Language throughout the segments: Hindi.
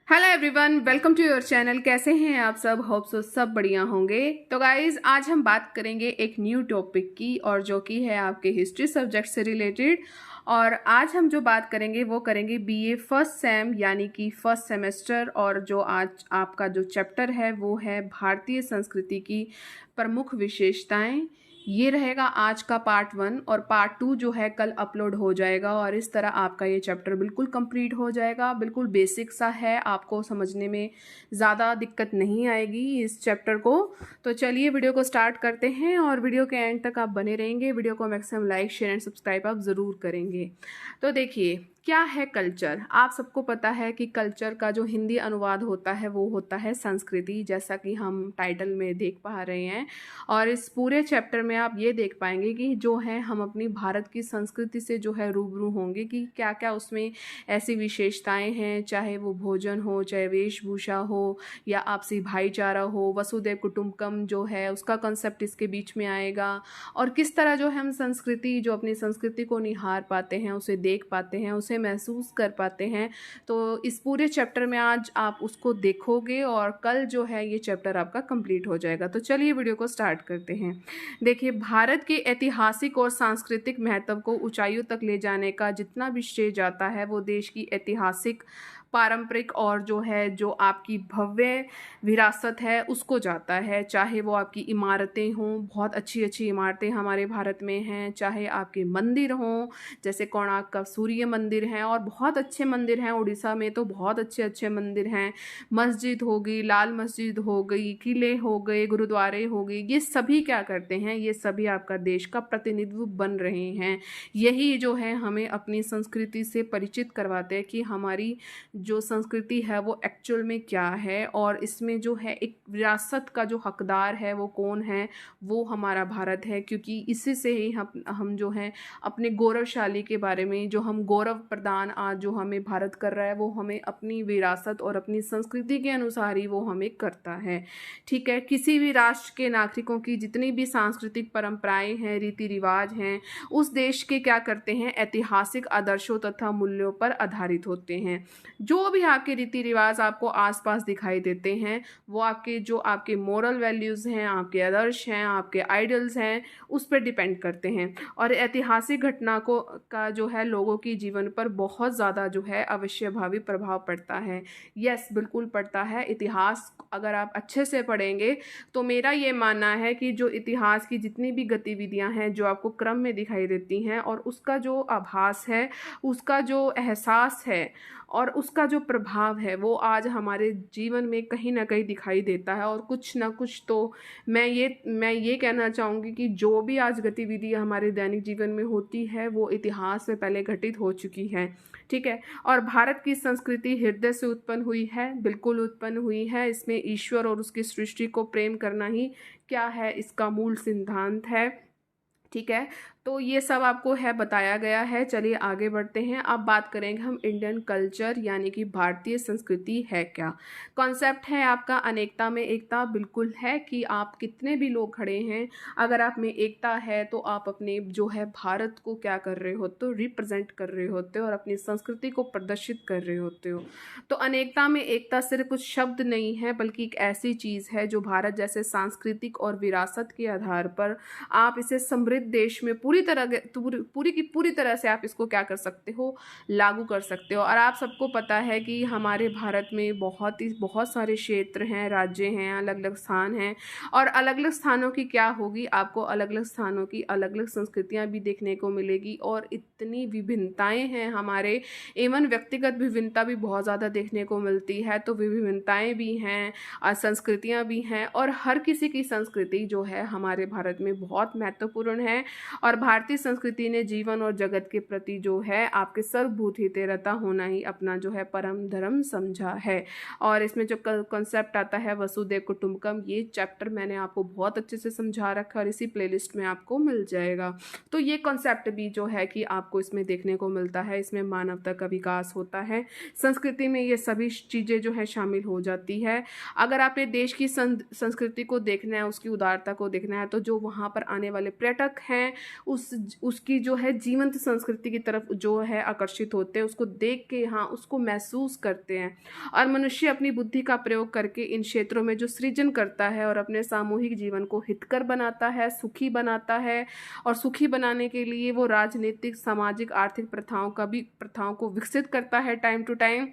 Hello everyone, welcome to your channel. कैसे हैं आप सब? होप सो सब बढ़िया होंगे। तो गाइज आज हम बात करेंगे एक न्यू टॉपिक की, और जो कि है आपके हिस्ट्री सब्जेक्ट से रिलेटेड। और आज हम जो बात करेंगे वो करेंगे बीए फर्स्ट सेम यानी कि फर्स्ट सेमेस्टर। और जो आज आपका जो चैप्टर है वो है भारतीय संस्कृति की प्रमुख विशेषताएं। ये रहेगा आज का पार्ट 1, और पार्ट 2 जो है कल अपलोड हो जाएगा। और इस तरह आपका ये चैप्टर बिल्कुल कंप्लीट हो जाएगा। बिल्कुल बेसिक सा है, आपको समझने में ज़्यादा दिक्कत नहीं आएगी इस चैप्टर को। तो चलिए वीडियो को स्टार्ट करते हैं, और वीडियो के एंड तक आप बने रहेंगे। वीडियो को maximum like share and subscribe आप ज़रूर करेंगे। तो देखिए, क्या है कल्चर? आप सबको पता है कि कल्चर का जो हिंदी अनुवाद होता है वो होता है संस्कृति, जैसा कि हम टाइटल में देख पा रहे हैं। और इस पूरे चैप्टर में आप ये देख पाएंगे कि जो है हम अपनी भारत की संस्कृति से जो है रूबरू होंगे कि क्या क्या उसमें ऐसी विशेषताएं हैं, चाहे वो भोजन हो, चाहे वेशभूषा हो, या आपसी भाईचारा हो। वसुधैव कुटुंबकम जो है उसका कंसेप्ट इसके बीच में आएगा। और किस तरह जो है हम संस्कृति, जो अपनी संस्कृति को निहार पाते हैं, उसे देख पाते हैं, उसे महसूस कर पाते हैं। तो इस पूरे चैप्टर में आज आप उसको देखोगे, और कल जो है ये चैप्टर आपका कंप्लीट हो जाएगा। तो चलिए वीडियो को स्टार्ट करते हैं। देखिए, भारत के ऐतिहासिक और सांस्कृतिक महत्व को ऊंचाइयों तक ले जाने का जितना भी श्रेय जाता है वो देश की ऐतिहासिक, पारंपरिक और जो है जो आपकी भव्य विरासत है उसको जाता है। चाहे वो आपकी इमारतें हों, बहुत अच्छी अच्छी इमारतें हमारे भारत में हैं, चाहे आपके मंदिर हों, जैसे कोणार्क का सूर्य मंदिर है, और बहुत अच्छे मंदिर हैं। उड़ीसा में तो बहुत अच्छे अच्छे मंदिर हैं। मस्जिद हो गई, लाल मस्जिद हो गई, किले हो गए, गुरुद्वारे हो गए, ये सभी क्या करते हैं? ये सभी आपका देश का प्रतिनिधित्व बन रहे हैं। यही जो है हमें अपनी संस्कृति से परिचित करवाते हैं कि हमारी जो संस्कृति है वो एक्चुअल में क्या है, और इसमें जो है एक विरासत का जो हकदार है वो कौन है? वो हमारा भारत है। क्योंकि इसी से ही हम जो है अपने गौरवशाली के बारे में, जो हम गौरव प्रदान आज जो हमें भारत कर रहा है, वो हमें अपनी विरासत और अपनी संस्कृति के अनुसार ही वो हमें करता है। ठीक है, किसी भी राष्ट्र के नागरिकों की जितनी भी सांस्कृतिक परंपराएं हैं, रीति रिवाज हैं, उस देश के क्या करते हैं? ऐतिहासिक आदर्शों तथा मूल्यों पर आधारित होते हैं। जो भी आपके रीति रिवाज आपको आसपास दिखाई देते हैं वो आपके मोरल वैल्यूज़ हैं, आपके आदर्श हैं, आपके आइडल्स हैं, उस पर डिपेंड करते हैं। और ऐतिहासिक घटना का जो है लोगों की जीवन पर बहुत ज़्यादा जो है अवश्यभावी प्रभाव पड़ता है। यस, बिल्कुल पड़ता है। इतिहास अगर आप अच्छे से पढ़ेंगे तो मेरा ये मानना है कि जो इतिहास की जितनी भी गतिविधियां हैं जो आपको क्रम में दिखाई देती हैं, और उसका जो आभास है, उसका जो एहसास है, और उसका जो प्रभाव है, वो आज हमारे जीवन में कहीं ना कहीं दिखाई देता है। और कुछ ना कुछ तो मैं ये कहना चाहूँगी कि जो भी आज गतिविधि हमारे दैनिक जीवन में होती है वो इतिहास में पहले घटित हो चुकी है। ठीक है, और भारत की संस्कृति हृदय से उत्पन्न हुई है, बिल्कुल उत्पन्न हुई है। इसमें ईश्वर और उसकी सृष्टि को प्रेम करना ही क्या है? इसका मूल सिद्धांत है। ठीक है, तो ये सब आपको है बताया गया है। चलिए आगे बढ़ते हैं। अब बात करेंगे हम इंडियन कल्चर यानी कि भारतीय संस्कृति है क्या। कॉन्सेप्ट है आपका अनेकता में एकता। बिल्कुल है कि आप कितने भी लोग खड़े हैं, अगर आप में एकता है तो आप अपने जो है भारत को क्या कर रहे होते हो? रिप्रेजेंट कर रहे होते हो, और अपनी संस्कृति को प्रदर्शित कर रहे होते हो। तो अनेकता में एकता सिर्फ कुछ शब्द नहीं है, बल्कि एक ऐसी चीज़ है जो भारत जैसे सांस्कृतिक और विरासत के आधार पर आप इसे समृद्ध देश में पूरी की पूरी तरह से आप इसको क्या कर सकते हो? लागू कर सकते हो। और आप सबको पता है कि हमारे भारत में बहुत सारे क्षेत्र हैं, राज्य हैं, अलग अलग स्थान हैं, और अलग अलग स्थानों की क्या होगी? आपको अलग अलग स्थानों की अलग अलग संस्कृतियां भी देखने को मिलेगी। और इतनी विभिन्नताएं हैं हमारे, एवं व्यक्तिगत विभिन्नता भी बहुत ज़्यादा देखने को मिलती है। तो विभिन्नताएं भी हैं और संस्कृतियां भी हैं, और हर किसी की संस्कृति जो है हमारे भारत में बहुत महत्वपूर्ण है। और भारतीय संस्कृति ने जीवन और जगत के प्रति जो है आपके सर्वभूत हितेरता होना ही अपना जो है परम धर्म समझा है। और इसमें जो कॉन्सेप्ट आता है वसुधैव कुटुंबकम, ये चैप्टर मैंने आपको बहुत अच्छे से समझा रखा, और इसी प्लेलिस्ट में आपको मिल जाएगा। तो ये कॉन्सेप्ट भी जो है कि आपको इसमें देखने को मिलता है। इसमें मानवता का विकास होता है, संस्कृति में ये सभी चीज़ें जो है शामिल हो जाती है। अगर आपने देश की संस्कृति को देखना है, उसकी उदारता को देखना है, तो जो वहाँ पर आने वाले पर्यटक हैं उसकी जो है जीवंत संस्कृति की तरफ जो है आकर्षित होते हैं, उसको देख के हाँ उसको महसूस करते हैं। और मनुष्य अपनी बुद्धि का प्रयोग करके इन क्षेत्रों में जो सृजन करता है और अपने सामूहिक जीवन को हितकर बनाता है, सुखी बनाता है। और सुखी बनाने के लिए वो राजनीतिक, सामाजिक, आर्थिक प्रथाओं को विकसित करता है टाइम टू टाइम,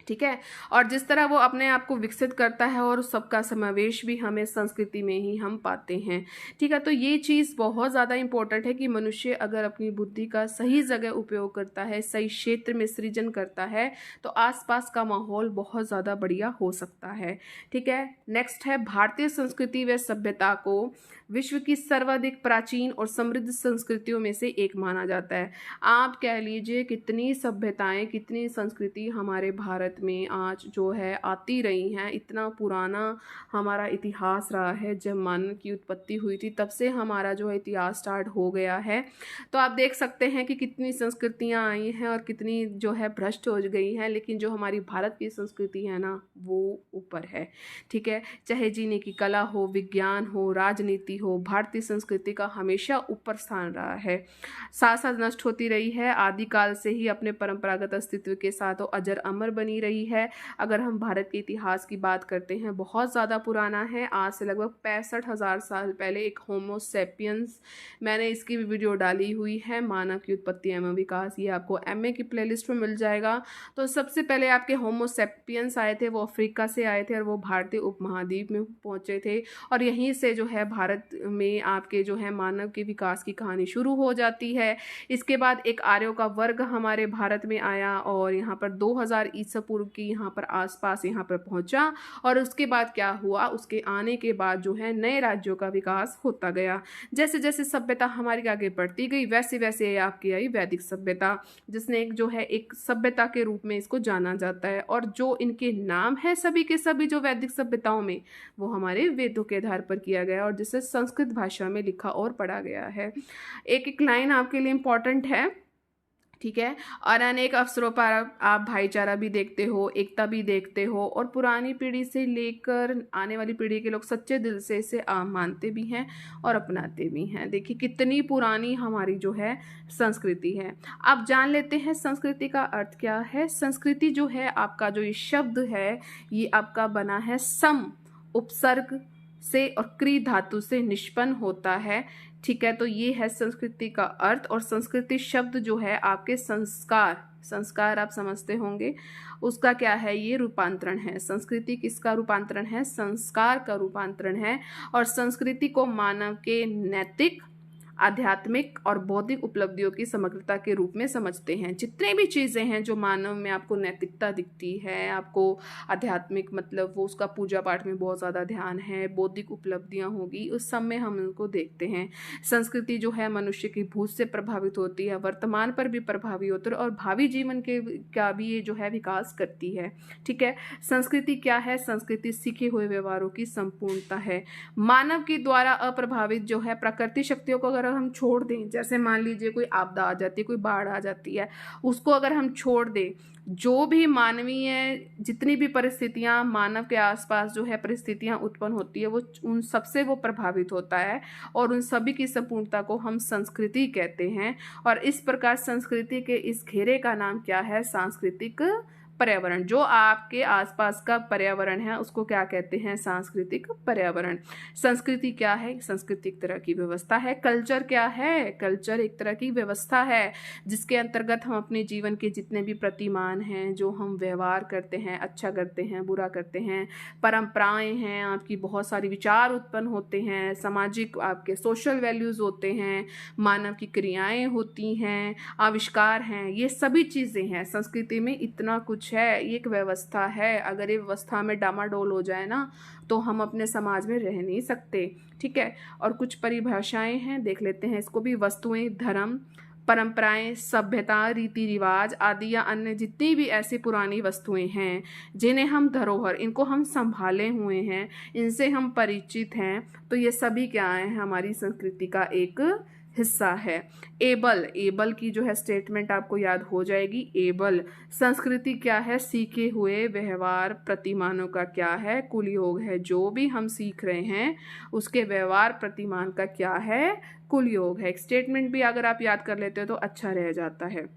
ठीक है। और जिस तरह वो अपने आप को विकसित करता है और सबका समावेश भी हमें संस्कृति में ही हम पाते हैं, ठीक है। तो ये चीज़ बहुत ज़्यादा इम्पोर्टेंट है कि मनुष्य अगर अपनी बुद्धि का सही जगह उपयोग करता है, सही क्षेत्र में सृजन करता है, तो आसपास का माहौल बहुत ज़्यादा बढ़िया हो सकता है, ठीक है। नेक्स्ट है, भारतीय संस्कृति व सभ्यता को विश्व की सर्वाधिक प्राचीन और समृद्ध संस्कृतियों में से एक माना जाता है। आप कह लीजिए कितनी सभ्यताएं, कितनी संस्कृति हमारे भारत में आज जो है आती रही हैं। इतना पुराना हमारा इतिहास रहा है, जब मानव की उत्पत्ति हुई थी तब से हमारा जो है इतिहास स्टार्ट हो गया है। तो आप देख सकते हैं कि कितनी संस्कृतियां आई हैं और कितनी जो है भ्रष्ट हो गई हैं, लेकिन जो हमारी भारत की संस्कृति है ना वो ऊपर है, ठीक है। चाहे जीने की कला हो, विज्ञान हो, राजनीति हो, भारतीय संस्कृति का हमेशा ऊपर स्थान रहा है। साथ साथ नष्ट होती रही है, आदिकाल से ही अपने परंपरागत अस्तित्व के साथ वो अजर अमर बनी रही है। अगर हम भारत के इतिहास की बात करते हैं, बहुत ज़्यादा पुराना है। आज से लगभग 65,000 साल पहले एक होमो सेपियंस, मैंने इसकी भी वीडियो डाली हुई है, मानव की उत्पत्ति एवं विकास, ये आपको MA की प्लेलिस्ट में मिल जाएगा। तो सबसे पहले आपके होमो सेपियंस आए थे, वो अफ्रीका से आए थे और वो भारतीय उपमहाद्वीप में पहुंचे थे। और यहीं से जो है भारत में आपके जो है मानव के विकास की कहानी शुरू हो जाती है। इसके बाद एक आर्यों का वर्ग हमारे भारत में आया और यहाँ पर 2000 ईसा पूर्व की यहाँ पर आसपास यहाँ पर पहुँचा। और उसके बाद क्या हुआ, उसके आने के बाद जो है नए राज्यों का विकास होता गया। जैसे जैसे सभ्यता हमारी आगे बढ़ती गई, वैसे वैसे आपकी आई वैदिक सभ्यता, जिसने जो है एक सभ्यता के रूप में इसको जाना जाता है। और जो इनके नाम है सभी के सभी जो वैदिक सभ्यताओं में, वो हमारे वेदों के आधार पर किया गया और जिसे संस्कृत भाषा में लिखा और पढ़ा गया है। एक एक लाइन आपके लिए इम्पॉर्टेंट है, ठीक है। और अनेक अवसरों पर आप भाईचारा भी देखते हो, एकता भी देखते हो, और पुरानी पीढ़ी से लेकर आने वाली पीढ़ी के लोग सच्चे दिल से इसे मानते भी हैं और अपनाते भी हैं। देखिए कितनी पुरानी हमारी जो है संस्कृति है। अब जान लेते हैं संस्कृति का अर्थ क्या है। संस्कृति जो है आपका जो ये शब्द है, ये आपका बना है सम उपसर्ग से और क्री धातु से निष्पन्न होता है, ठीक है। तो ये है संस्कृति का अर्थ। और संस्कृति शब्द जो है आपके संस्कार आप समझते होंगे, उसका क्या है, ये रूपांतरण है। संस्कृति किसका रूपांतरण है, संस्कार का रूपांतरण है। और संस्कृति को मानव के नैतिक, आध्यात्मिक और बौद्धिक उपलब्धियों की समग्रता के रूप में समझते हैं। जितने भी चीज़ें हैं जो मानव में आपको नैतिकता दिखती है, आपको आध्यात्मिक मतलब वो उसका पूजा पाठ में बहुत ज़्यादा ध्यान है, बौद्धिक उपलब्धियां होगी, उस सब में हम उनको देखते हैं। संस्कृति जो है मनुष्य की भूत से प्रभावित होती है, वर्तमान पर भी प्रभावी होती है और भावी जीवन के का भी ये जो है विकास करती है, ठीक है। संस्कृति क्या है, संस्कृति सीखे हुए व्यवहारों की संपूर्णता है। मानव के द्वारा अप्रभावित जो है प्रकृति शक्तियों को अगर हम छोड़ दें, जैसे मान लीजिए कोई आपदा आ जाती है, कोई बाढ़ आ जाती है, उसको अगर हम छोड़ दें, जो भी मानवीय जितनी भी परिस्थितियां मानव के आसपास जो है परिस्थितियां उत्पन्न होती है, वो उन सबसे वो प्रभावित होता है और उन सभी की संपूर्णता को हम संस्कृति कहते हैं। और इस प्रकार संस्कृति के इस घेरे का नाम क्या है, सांस्कृतिक पर्यावरण। जो आपके आसपास का पर्यावरण है उसको क्या कहते हैं, सांस्कृतिक पर्यावरण। संस्कृति क्या है, संस्कृति एक तरह की व्यवस्था है। कल्चर क्या है, कल्चर एक तरह की व्यवस्था है जिसके अंतर्गत हम अपने जीवन के जितने भी प्रतिमान हैं, जो हम व्यवहार करते हैं, अच्छा करते हैं, बुरा करते हैं, परंपराएं हैं आपकी, बहुत सारी विचार उत्पन्न होते हैं, सामाजिक आपके सोशल वैल्यूज होते हैं, मानव की क्रियाएं होती हैं, आविष्कार हैं, ये सभी चीज़ें हैं। संस्कृति में इतना कुछ है, ये एक व्यवस्था है। अगर ये व्यवस्था में डामाडोल हो जाए ना तो हम अपने समाज में रह नहीं सकते, ठीक है। और कुछ परिभाषाएं हैं, देख लेते हैं इसको भी। वस्तुएं, धर्म, परंपराएं, सभ्यता, रीति रिवाज आदि या अन्य जितनी भी ऐसी पुरानी वस्तुएं हैं जिन्हें हम धरोहर, इनको हम संभाले हुए हैं, इनसे हम परिचित हैं, तो ये सभी क्या है, हमारी संस्कृति का एक हिस्सा है। एबल, एबल की जो है स्टेटमेंट आपको याद हो जाएगी। एबल, संस्कृति क्या है? सीखे हुए व्यवहार प्रतिमानों का क्या है? कुल योग है। जो भी हम सीख रहे हैं उसके व्यवहार प्रतिमान का क्या है? कुल योग है। एक स्टेटमेंट भी अगर आप याद कर लेते हो तो अच्छा रह जाता है।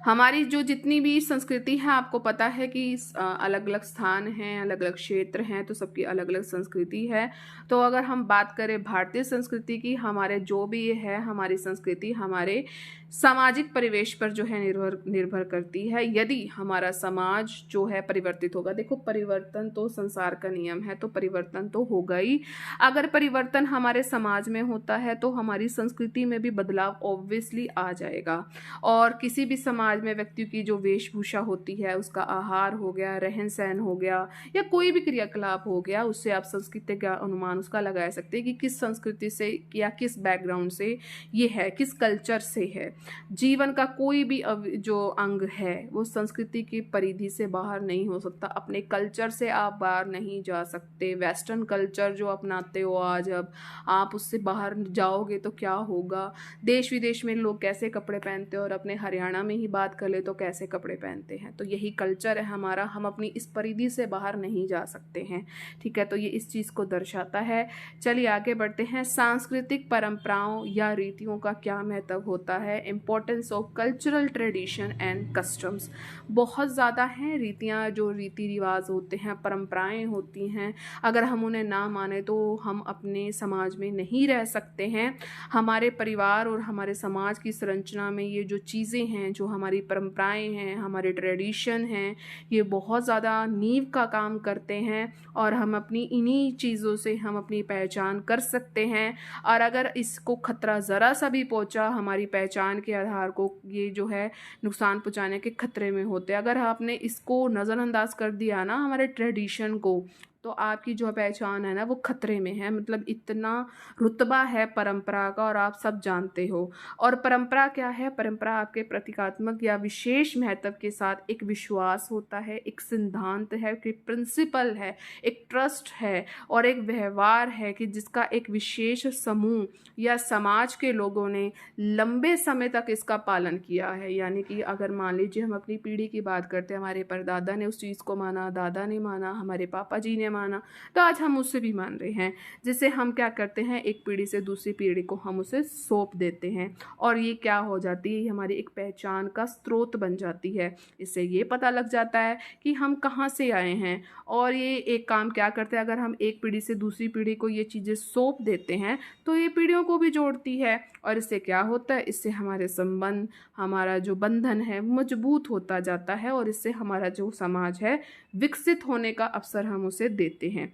हमारी जो जितनी भी संस्कृति है, आपको पता है कि अलग अलग स्थान हैं, अलग अलग क्षेत्र हैं, तो सबकी अलग अलग संस्कृति है। तो अगर हम बात करें भारतीय संस्कृति की, हमारे जो भी ये है हमारी संस्कृति हमारे सामाजिक परिवेश पर जो है निर्भर निर्भर करती है। यदि हमारा समाज जो है परिवर्तित होगा, देखो परिवर्तन तो संसार का नियम है, तो परिवर्तन तो होगा ही। अगर परिवर्तन हमारे समाज में होता है तो हमारी संस्कृति में भी बदलाव ऑब्वियसली आ जाएगा। और किसी भी समाज में व्यक्ति की जो वेशभूषा होती है, उसका आहार हो गया, रहन सहन हो गया, या कोई भी क्रियाकलाप हो गया, उससे आप संस्कृति का अनुमान उसका लगा सकते हैं कि किस संस्कृति से या किस बैकग्राउंड से ये है, किस कल्चर से है। जीवन का कोई भी जो अंग है वो संस्कृति की परिधि से बाहर नहीं हो सकता। अपने कल्चर से आप बाहर नहीं जा सकते। वेस्टर्न कल्चर जो अपनाते हो आज, अब आप उससे बाहर जाओगे तो क्या होगा? देश विदेश में लोग कैसे कपड़े पहनते हैं, और अपने हरियाणा में ही बात कर ले तो कैसे कपड़े पहनते हैं। तो यही कल्चर है हमारा, हम अपनी इस परिधि से बाहर नहीं जा सकते हैं। ठीक है, तो ये इस चीज़ को दर्शाता है। चलिए आगे बढ़ते हैं। सांस्कृतिक परंपराओं या रीतियों का क्या महत्व होता है? Importance of cultural tradition and customs. बहुत ज़्यादा हैं रीतियाँ, जो रीति रिवाज होते हैं, परंपराएं होती हैं, अगर हम उन्हें ना माने तो हम अपने समाज में नहीं रह सकते हैं। हमारे परिवार और हमारे समाज की संरचना में ये जो चीज़ें हैं, जो हमारी परंपराएं हैं, हमारे ट्रेडिशन हैं, ये बहुत ज़्यादा नींव का काम करते हैं, और हम अपनी इन्हीं चीज़ों से हम अपनी पहचान कर सकते हैं। और अगर इसको खतरा ज़रा सा भी पहुंचा, हमारी पहचान के आधार को ये जो है नुकसान पहुंचाने के खतरे में होते हैं। अगर आपने इसको नज़रअंदाज कर दिया ना, हमारे ट्रेडिशन को, तो आपकी जो पहचान है ना वो खतरे में है। मतलब इतना रुतबा है परंपरा का, और आप सब जानते हो। और परंपरा क्या है? परंपरा आपके प्रतीकात्मक या विशेष महत्व के साथ एक विश्वास होता है, एक सिद्धांत है, एक प्रिंसिपल है, एक ट्रस्ट है, और एक व्यवहार है कि जिसका एक विशेष समूह या समाज के लोगों ने लंबे समय तक इसका पालन किया है। यानी कि अगर मान लीजिए हम अपनी पीढ़ी की बात करते हैं, हमारे परदादा ने उस चीज़ को माना, दादा ने माना, हमारे पापा जी ने माना, तो आज हम उससे भी मान रहे हैं, जिसे हम क्या करते हैं, एक पीढ़ी से दूसरी पीढ़ी को हम उसे सौंप देते हैं, और ये क्या हो जाती है, हमारी एक पहचान का स्रोत बन जाती है। इससे ये पता लग जाता है कि हम कहाँ से आए हैं। और ये एक काम क्या करते हैं, अगर हम एक पीढ़ी से दूसरी पीढ़ी को ये चीज़ें सौंप देते हैं तो ये पीढ़ियों को भी जोड़ती है, और इससे क्या होता है, इससे हमारे संबंध, हमारा जो बंधन है मजबूत होता जाता है, और इससे हमारा जो समाज है विकसित होने का अवसर हम उसे देते हैं।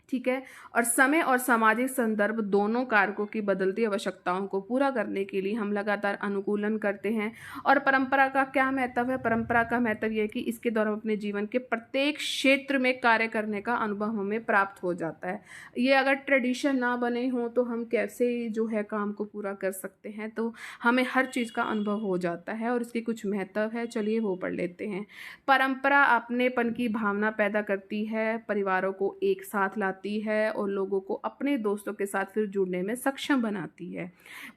ठीक है, और समय और सामाजिक संदर्भ दोनों कारकों की बदलती आवश्यकताओं को पूरा करने के लिए हम लगातार अनुकूलन करते हैं। और परंपरा का क्या महत्व है? परंपरा का महत्व यह है कि इसके द्वारा अपने जीवन के प्रत्येक क्षेत्र में कार्य करने का अनुभव हमें प्राप्त हो जाता है। ये अगर ट्रेडिशन ना बने हों तो हम कैसे जो है काम को पूरा कर सकते हैं? तो हमें हर चीज़ का अनुभव हो जाता है, और इसकी कुछ महत्व है, चलिए वो पढ़ लेते हैं। परंपरा अपनेपन की भावना पैदा करती है, परिवारों को एक साथ लाती है, और लोगों को अपने दोस्तों के साथ फिर जुड़ने में सक्षम बनाती है।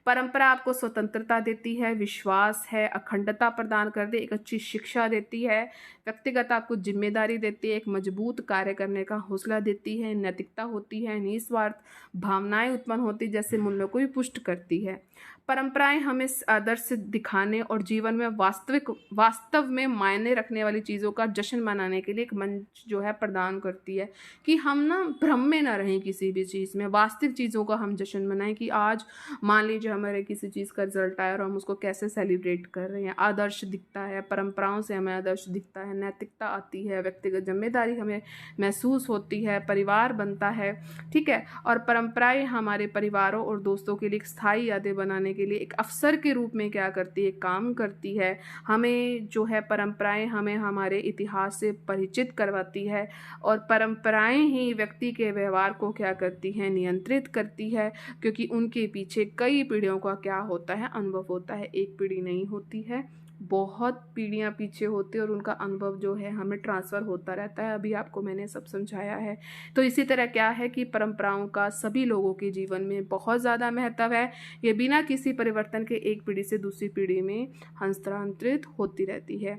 परंपरा आपको स्वतंत्रता देती है, विश्वास है, अखंडता प्रदान कर दे, एक अच्छी शिक्षा देती है, व्यक्तिगत आपको जिम्मेदारी देती है, एक मजबूत कार्य करने का हौसला देती है, नैतिकता होती है, निस्वार्थ भावनाएं उत्पन्न होती है, जैसे मूल्यों को भी पुष्ट करती है। परंपराएं हमें आदर्श दिखाने और जीवन में वास्तव में मायने रखने वाली चीज़ों का जश्न मनाने के लिए एक मंच जो है प्रदान करती है, कि हम ना भ्रम में ना रहें किसी भी चीज़ में, वास्तविक चीज़ों का हम जश्न मनाएं। कि आज मान लीजिए हमारे किसी चीज़ का रिजल्ट आया और हम उसको कैसे सेलिब्रेट कर रहे हैं। आदर्श दिखता है, परंपराओं से हमें आदर्श दिखता है, नैतिकता आती है, व्यक्तिगत जिम्मेदारी हमें महसूस होती है, परिवार बनता है। ठीक है, और परंपराएं हमारे परिवारों और दोस्तों के लिए एक स्थायी यादें बनाने के लिए एक अवसर के रूप में क्या करती है, काम करती है। हमें जो है परंपराएं हमें हमारे इतिहास से परिचित करवाती है, और परंपराएं ही व्यक्ति के व्यवहार को क्या करती हैं, नियंत्रित करती है, क्योंकि उनके पीछे कई पीढ़ियों का क्या होता है, अनुभव होता है। एक पीढ़ी नहीं होती है, बहुत पीढ़ियाँ पीछे होती है और उनका अनुभव जो है हमें ट्रांसफ़र होता रहता है। अभी आपको मैंने सब समझाया है। तो इसी तरह क्या है कि परंपराओं का सभी लोगों के जीवन में बहुत ज़्यादा महत्व है। ये बिना किसी परिवर्तन के एक पीढ़ी से दूसरी पीढ़ी में हस्तांतरित होती रहती है।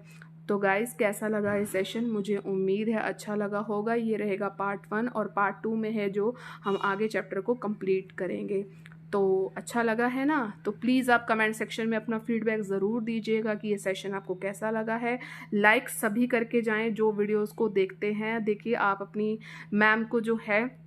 तो गाइस, कैसा लगा ये सेशन? मुझे उम्मीद है अच्छा लगा होगा। ये रहेगा पार्ट 1 और पार्ट 2 में है जो हम आगे चैप्टर को कंप्लीट करेंगे। तो अच्छा लगा है ना? तो प्लीज़ आप कमेंट सेक्शन में अपना फीडबैक ज़रूर दीजिएगा कि ये सेशन आपको कैसा लगा है। लाइक सभी करके जाएं जो वीडियोस को देखते हैं। देखिए, आप अपनी मैम को जो है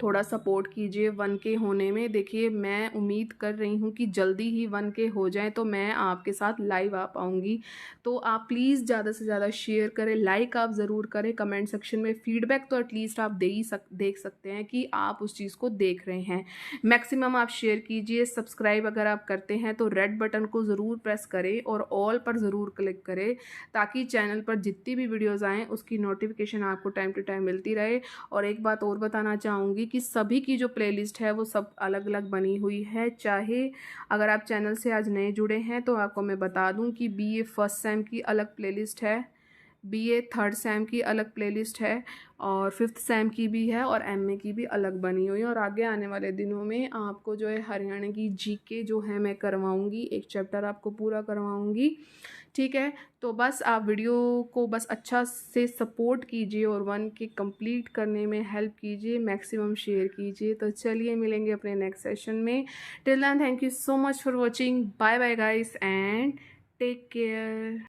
थोड़ा सपोर्ट कीजिए 1K होने में। देखिए, मैं उम्मीद कर रही हूँ कि जल्दी ही 1K हो जाए तो मैं आपके साथ लाइव आ पाऊँगी। तो आप प्लीज़ ज़्यादा से ज़्यादा शेयर करें, लाइक आप ज़रूर करें, कमेंट सेक्शन में फीडबैक तो एटलीस्ट आप देख सकते हैं कि आप उस चीज़ को देख रहे हैं। मैक्सिमम आप शेयर कीजिए। सब्सक्राइब अगर आप करते हैं तो रेड बटन को ज़रूर प्रेस करें और ऑल पर ज़रूर क्लिक करें, ताकि चैनल पर जितनी भी वीडियोज़ आएँ उसकी नोटिफिकेशन आपको टाइम टू टाइम मिलती रहे। और एक बात और बताना चाहूँगी कि सभी की जो प्लेलिस्ट है वो सब अलग अलग बनी हुई है। चाहे अगर आप चैनल से आज नए जुड़े हैं तो आपको मैं बता दूं कि BA फर्स्ट सेम की अलग प्लेलिस्ट है, BA थर्ड सेम की अलग प्लेलिस्ट है और फिफ्थ सेम की भी है और MA की भी अलग बनी हुई है। और आगे आने वाले दिनों में आपको जो है हरियाणा की GK जो है मैं करवाऊँगी, एक चैप्टर आपको पूरा करवाऊँगी। ठीक है, तो बस आप वीडियो को बस अच्छा से सपोर्ट कीजिए और 1K कंप्लीट करने में हेल्प कीजिए, मैक्सिमम शेयर कीजिए। तो चलिए मिलेंगे अपने नेक्स्ट सेशन में। Till then, thank you so much for watching. Bye bye guys and take care.